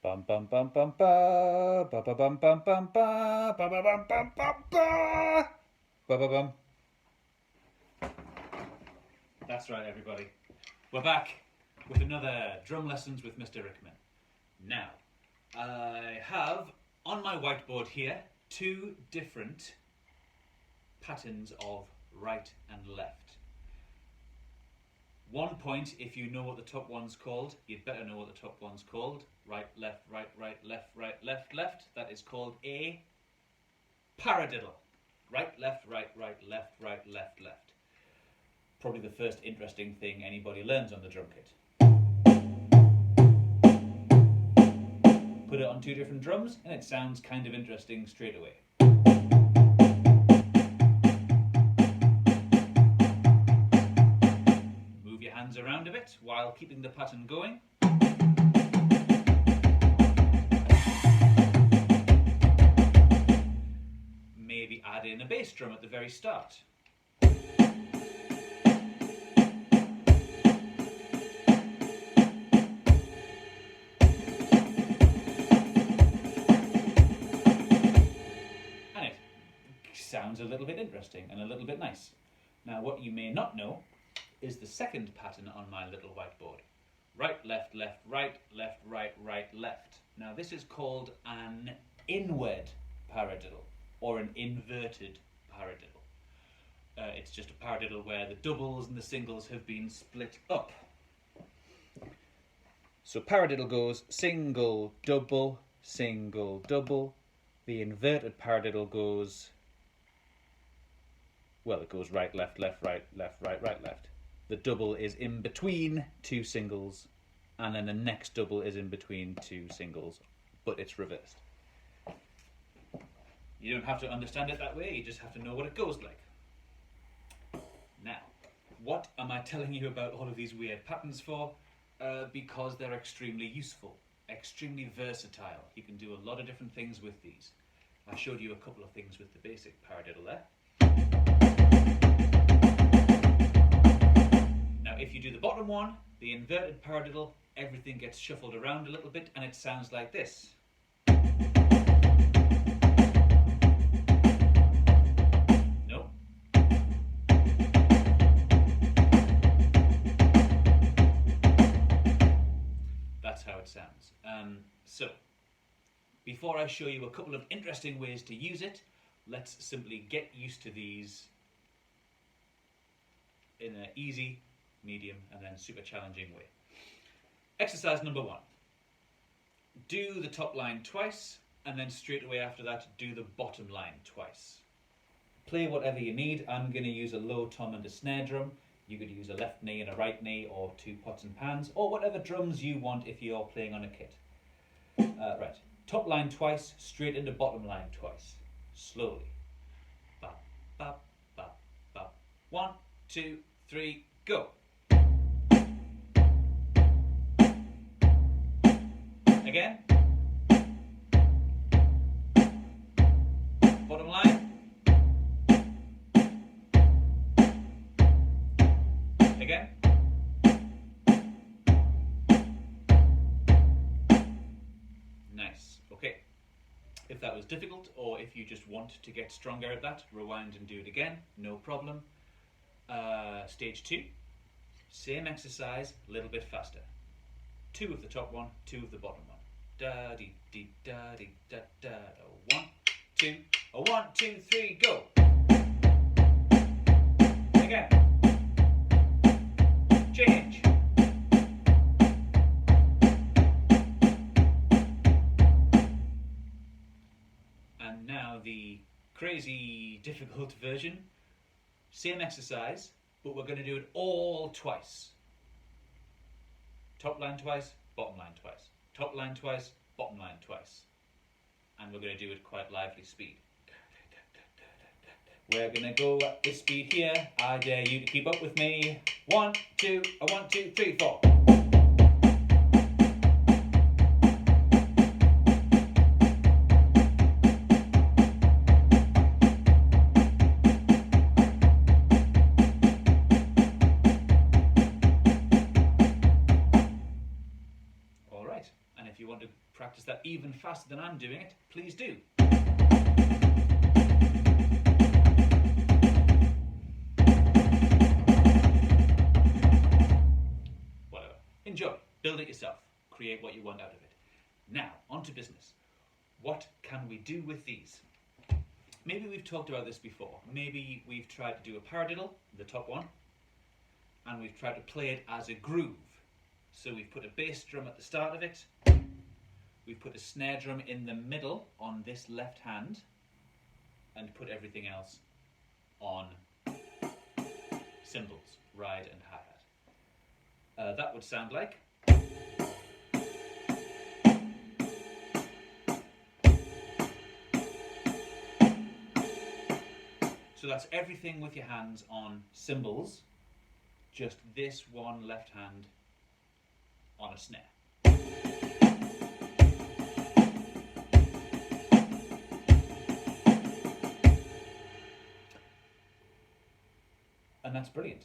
bum bum bum bum ba ba ba bum bum bum ba ba ba bum bum bum ba ba ba bum. That's right, everybody. We're back with another drum lessons with Mr. Rickman. Now, I have on my whiteboard here two different patterns of right and left. 1 point, if you know what the top one's called, you'd better know what the top one's called. Right, left, left, left. That is called a paradiddle. Right, left, left, left. Probably the first interesting thing anybody learns on the drum kit. Put it on two different drums and it sounds kind of interesting straight away. Move your hands around a bit while keeping the pattern going. Maybe add in a bass drum at the very start. Sounds a little bit interesting and a little bit nice. Now what you may not know is the second pattern on my little whiteboard. Right, left, right, left. Now this is called an inward paradiddle or an inverted paradiddle. It's just a paradiddle where the doubles and the singles have been split up. So paradiddle goes single, double, single, double. The inverted paradiddle goes, well, it goes right, left, right, left. The double is in between two singles, and then the next double is in between two singles, but it's reversed. You don't have to understand it that way, you just have to know what it goes like. Now, what am I telling you about all of these weird patterns for? Because they're extremely useful, extremely versatile. You can do a lot of different things with these. I showed you a couple of things with the basic paradiddle there. Now if you do the bottom one, the inverted paradiddle, everything gets shuffled around a little bit and it sounds like this. No. That's how it sounds. So, before I show you a couple of interesting ways to use it, let's simply get used to these in an easy, medium, and then super challenging way. Exercise number 1. Do the top line twice, and then straight away after that, do the bottom line twice. Play whatever you need. I'm going to use a low tom and a snare drum. You could use a left knee and a right knee, or two pots and pans, or whatever drums you want if you're playing on a kit. Right, top line twice, straight into bottom line twice. Slowly. Bop, bop, bop, bop. 1, 2, 3, go. Again. Bottom line. Again. Nice. Okay. If that was difficult, or if you just want to get stronger at that, rewind and do it again, no problem. Stage 2, same exercise, a little bit faster. 2 of the top one, 2 of the bottom one. Da dee dee da dee da da da. 1, 2, 1, 2, 3, go. Again. Change. And now the crazy difficult version. Same exercise, but we're going to do it all twice. Top line twice, bottom line twice. Top line twice, bottom line twice. And we're going to do it quite lively speed. We're going to go at this speed here. I dare you to keep up with me. 1, 2, 1, 2, 3, 4. And if you want to practice that even faster than I'm doing it, please do. Whatever. Enjoy. Build it yourself. Create what you want out of it. Now, on to business. What can we do with these? Maybe we've talked about this before. Maybe we've tried to do a paradiddle, the top one, and we've tried to play it as a groove. So we've put a bass drum at the start of it, we've put a snare drum in the middle on this left hand, and put everything else on cymbals, ride and hi-hat. That would sound like... So that's everything with your hands on cymbals, just this one left hand on a snare. And that's brilliant.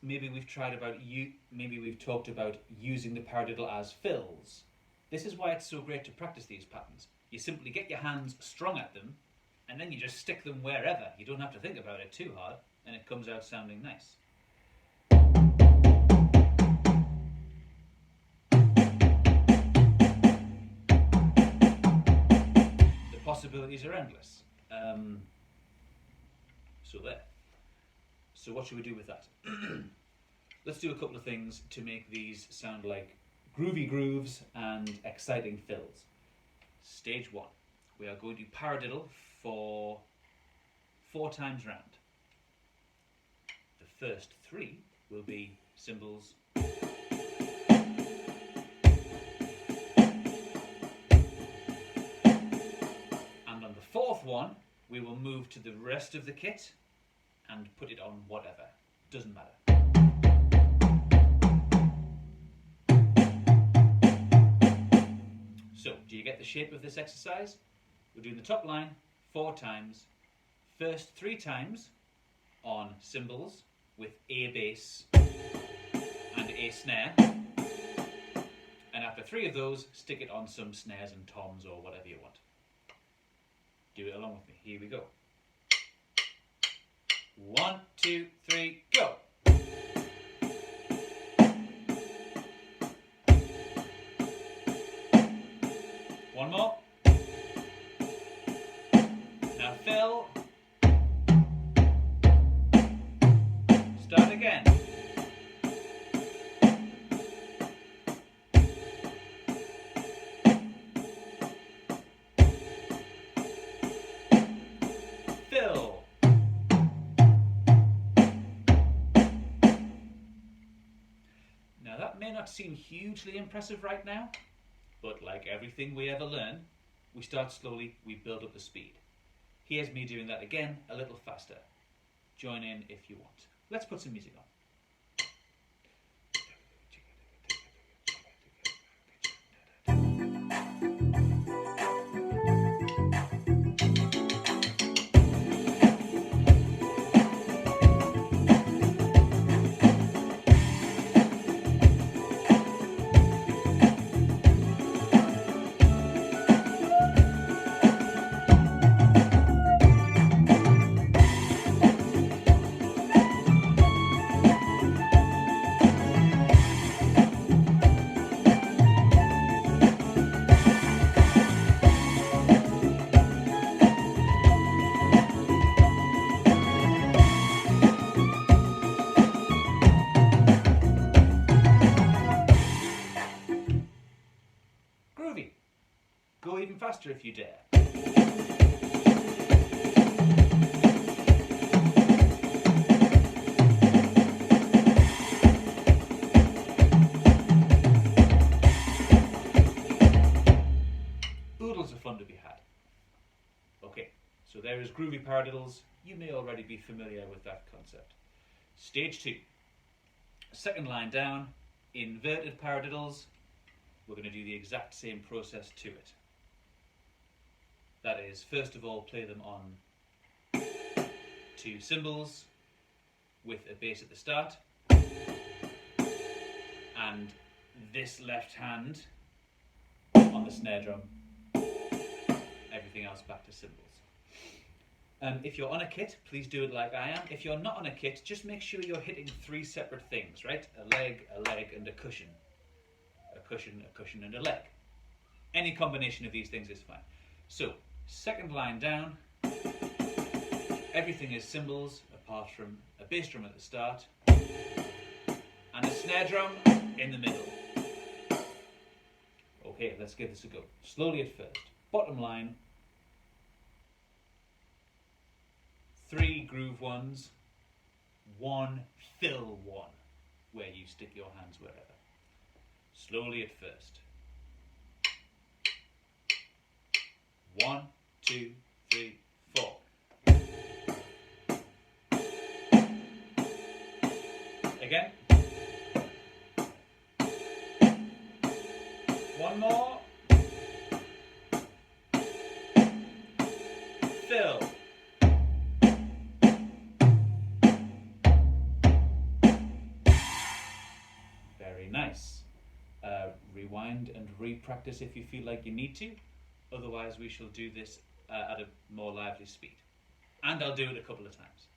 Maybe we've talked about using the paradiddle as fills. This is why it's so great to practice these patterns. You simply get your hands strung at them, and then you just stick them wherever. You don't have to think about it too hard, and it comes out sounding nice. The possibilities are endless. So there. So what should we do with that? Let's do a couple of things to make these sound like groovy grooves and exciting fills. Stage 1. We are going to paradiddle for 4 times round. The first 3 will be cymbals. And on the 4th one, we will move to the rest of the kit and put it on whatever. Doesn't matter. So, do you get the shape of this exercise? We're doing the top line 4 times. First 3 times on cymbals with a bass and a snare. And after 3 of those, stick it on some snares and toms or whatever you want. Do it along with me. Here we go. 1, 2, 3, go! One more. Now fill. Start again. Fill. Now that may not seem hugely impressive right now, but like everything we ever learn, we start slowly, we build up the speed. Here's me doing that again, a little faster. Join in if you want. Let's put some music on. Groovy. Go even faster if you dare. Oodles of fun to be had. Okay, so there is groovy paradiddles. You may already be familiar with that concept. Stage 2. Second line down, inverted paradiddles. We're going to do the exact same process to it. That is, first of all, play them on 2 cymbals with a bass at the start and this left hand on the snare drum, everything else back to cymbals. If you're on a kit, please do it like I am. If you're not on a kit, just make sure you're hitting 3 separate things, right? A leg, and a cushion. A cushion, and a leg. Any combination of these things is fine. So, second line down, everything is cymbals apart from a bass drum at the start and a snare drum in the middle. Okay, let's give this a go. Slowly at first. Bottom line, 3 groove ones, 1 fill one, where you stick your hands wherever. Slowly at first. 1, 2, 3, 4. Again. 1 more. Fill. Very nice. Rewind and re-practice if you feel like you need to. Otherwise, we shall do this at a more lively speed. And I'll do it a couple of times.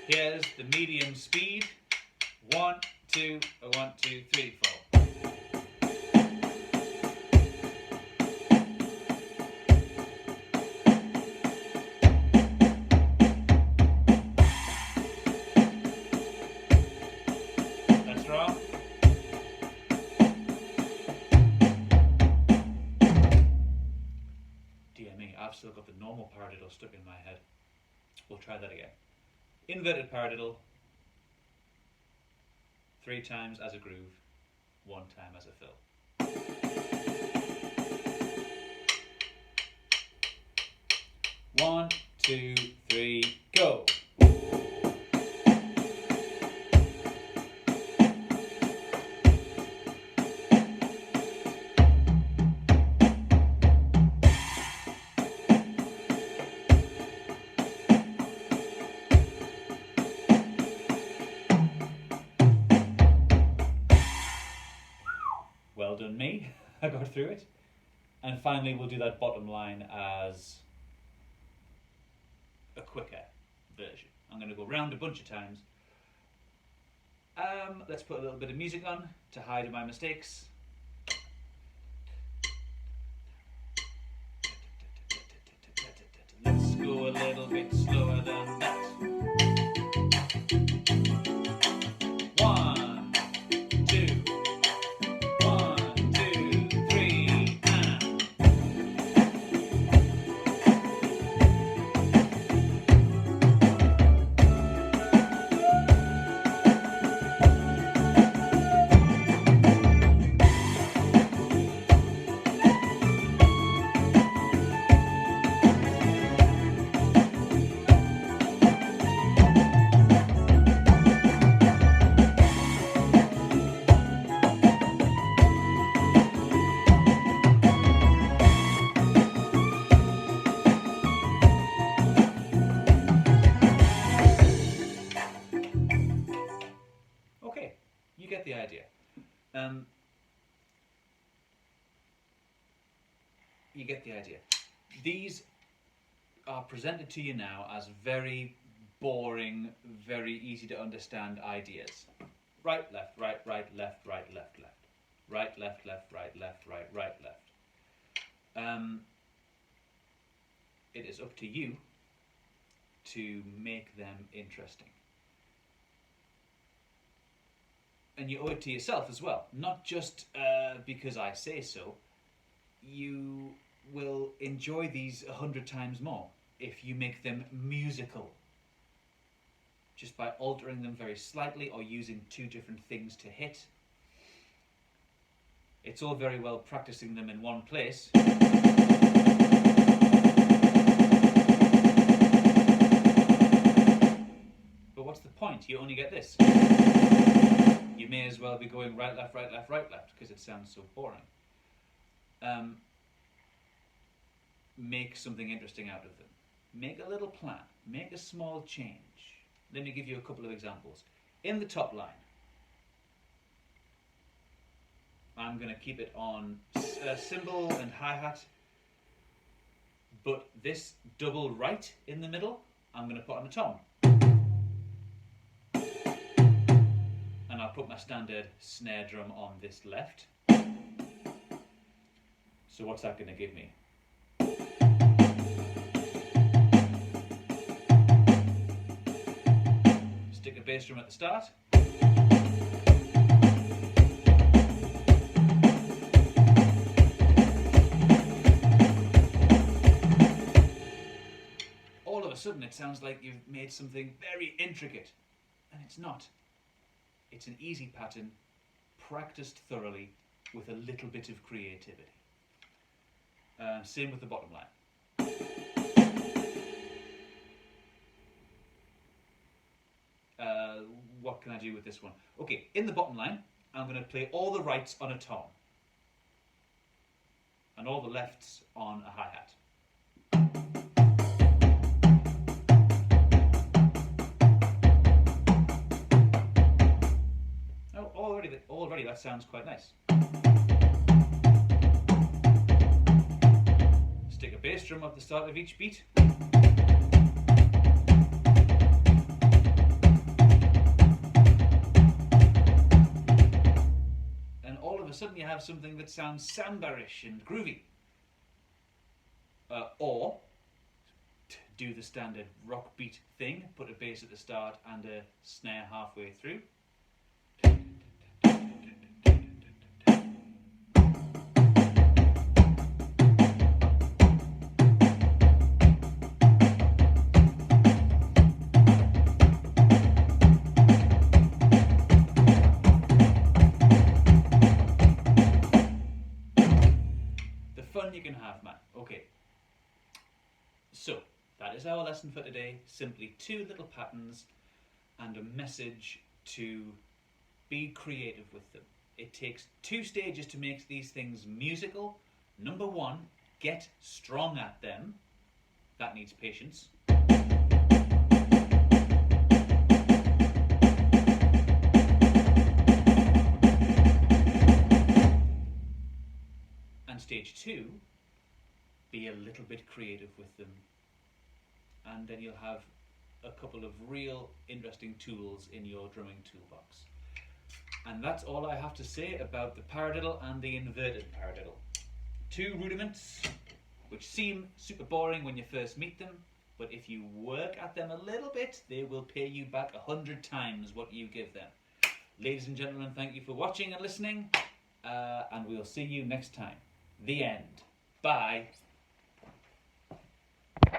Here's the medium speed. 1, 2, 1, 2, 3, 4. I've still got the normal paradiddle stuck in my head. We'll try that again. Inverted paradiddle. 3 times as a groove, 1 time as a fill. 1, 2, 3, go. Well done me, I got through it. And finally we'll do that bottom line as a quicker version. I'm going to go round a bunch of times. Let's put a little bit of music on to hide my mistakes. Let's go a little bit slower than that. 1, 2. You get the idea. You get the idea. These are presented to you now as very boring, very easy to understand ideas. Right, left, right, left, left, left. Right, left, right, left, right, left. It is up to you to make them interesting. And you owe it to yourself as well, not just because I say so. You will enjoy these 100 times more if you make them musical, just by altering them very slightly or using 2 different things to hit. It's all very well practicing them in one place. But what's the point? You only get this. You may as well be going right, left, because it sounds so boring. Make something interesting out of them. Make a little plan. Make a small change. Let me give you a couple of examples. In the top line, I'm going to keep it on cymbal and hi-hat, but this double right in the middle, I'm going to put on a tom. And I'll put my standard snare drum on this left. So what's that going to give me? Stick a bass drum at the start. All of a sudden it sounds like you've made something very intricate, and it's not. It's an easy pattern, practiced thoroughly with a little bit of creativity. Same with the bottom line. What can I do with this one? Okay, in the bottom line, I'm going to play all the rights on a tom and all the lefts on a hi-hat. Already that sounds quite nice. Stick a bass drum at the start of each beat. And all of a sudden you have something that sounds samba-ish and groovy. Or do the standard rock beat thing, put a bass at the start and a snare halfway through. You can have, man. Okay, so that is our lesson for today. Simply 2 little patterns and a message to be creative with them. It takes 2 stages to make these things musical. Number 1, get strong at them. That needs patience. And stage 2, be a little bit creative with them, and then you'll have a couple of real interesting tools in your drumming toolbox. And that's all I have to say about the paradiddle and the inverted paradiddle. 2 rudiments which seem super boring when you first meet them, but if you work at them a little bit, they will pay you back 100 times what you give them. Ladies and gentlemen, thank you for watching and listening, and we'll see you next time. The end. Bye.